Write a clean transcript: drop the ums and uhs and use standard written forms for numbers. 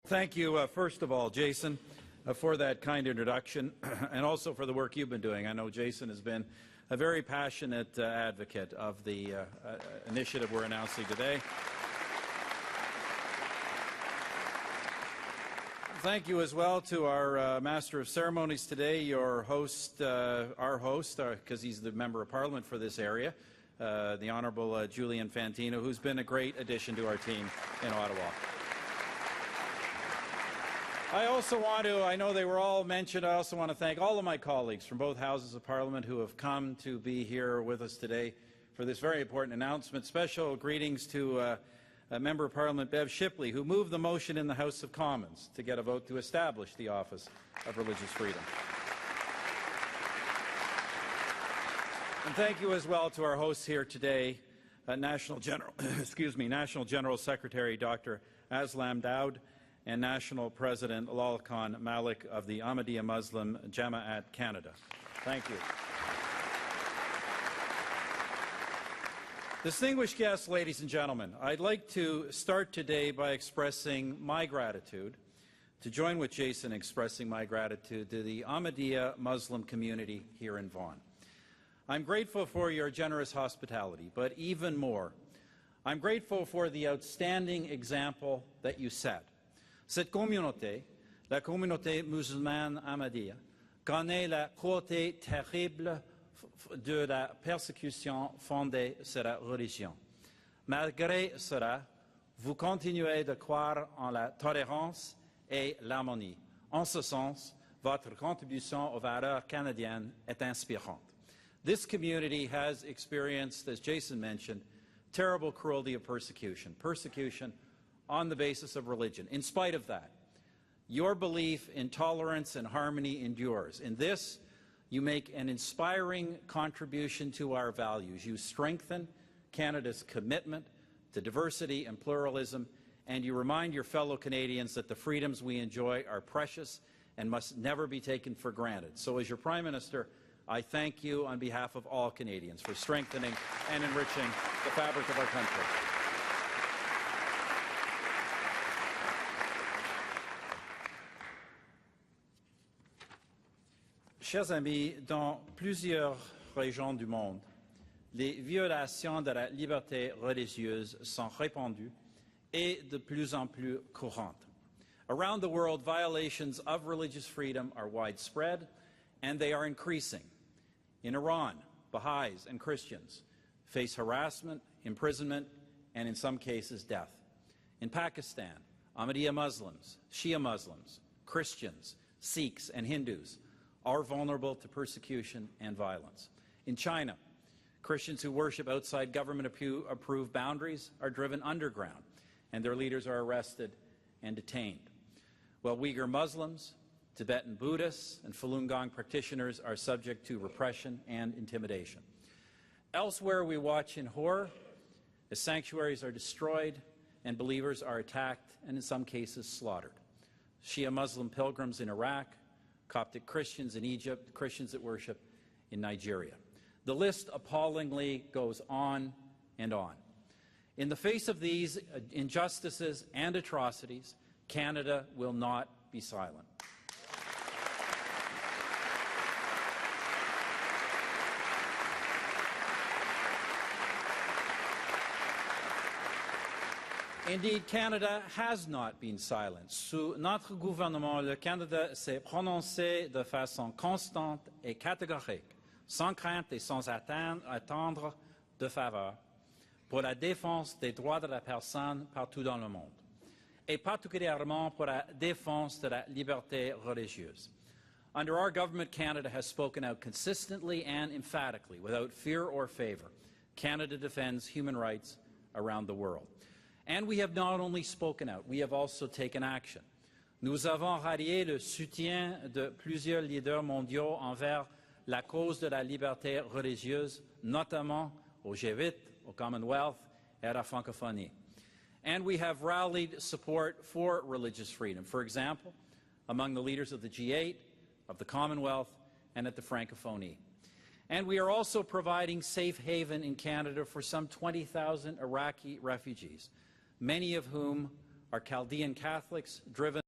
Thank you, first of all, Jason, for that kind introduction and also for the work you've been doing. I know Jason has been a very passionate advocate of the initiative we're announcing today. Thank you as well to our Master of Ceremonies today, your host, our host, because he's the Member of Parliament for this area, the Honourable Julian Fantino, who's been a great addition to our team in Ottawa. I also want to, I know they were all mentioned, I also want to thank all of my colleagues from both Houses of Parliament who have come to be here with us today for this very important announcement. Special greetings to Member of Parliament Bev Shipley, who moved the motion in the House of Commons to get a vote to establish the Office of Religious Freedom. And thank you as well to our hosts here today, National General Secretary Dr. Aslam Daud, and National President Lal Khan Malik of the Ahmadiyya Muslim Jama'at Canada. Thank you. Distinguished guests, ladies and gentlemen, I'd like to start today by expressing my gratitude, to join with Jason in expressing my gratitude to the Ahmadiyya Muslim community here in Vaughan. I'm grateful for your generous hospitality, but even more, I'm grateful for the outstanding example that you set. Cette communauté, la communauté musulmane Ahmadiyya, connaît la cruauté terrible de la persécution fondée sur la religion. Malgré cela, vous continuez de croire en la tolérance et l'harmonie. En ce sens, votre contribution aux valeurs canadiennes est inspirante. This community has experienced, as Jason mentioned, terrible cruelty of persecution on the basis of religion. In spite of that, your belief in tolerance and harmony endures. In this, you make an inspiring contribution to our values. You strengthen Canada's commitment to diversity and pluralism, and you remind your fellow Canadians that the freedoms we enjoy are precious and must never be taken for granted. So as your Prime Minister, I thank you on behalf of all Canadians for strengthening and enriching the fabric of our country. Chers amis, dans plusieurs régions du monde, les violations de la liberté religieuse sont répandues et de plus en plus courantes. Around the world, violations of religious freedom are widespread, and they are increasing. In Iran, Baha'is and Christians face harassment, imprisonment, and in some cases death. In Pakistan, Ahmadiyya Muslims, Shia Muslims, Christians, Sikhs, and Hindus are vulnerable to persecution and violence. In China, Christians who worship outside government-approved boundaries are driven underground, and their leaders are arrested and detained. While Uyghur Muslims, Tibetan Buddhists, and Falun Gong practitioners are subject to repression and intimidation. Elsewhere, we watch in horror as sanctuaries are destroyed and believers are attacked and in some cases slaughtered. Shia Muslim pilgrims in Iraq, Coptic Christians in Egypt, Christians that worship in Nigeria. The list appallingly goes on and on. In the face of these injustices and atrocities, Canada will not be silent. Indeed, Canada has not been silent. Sous notre gouvernement, le Canada s'est prononcé de façon constante et catégorique, sans crainte et sans attendre de faveur, pour la défense des droits de la personne partout dans le monde, et particulièrement pour la défense de la liberté religieuse. Under our government, Canada has spoken out consistently and emphatically, without fear or favor. Canada defends human rights around the world. And we have not only spoken out, we have also taken action. Nous avons rallié le soutien de plusieurs leaders mondiaux envers la cause de la liberté religieuse, notamment au G8, au Commonwealth, et à la francophonie. And we have rallied support for religious freedom, for example, among the leaders of the G8, of the Commonwealth, and at the Francophonie. And we are also providing safe haven in Canada for some 20,000 Iraqi refugees, many of whom are Chaldean Catholics driven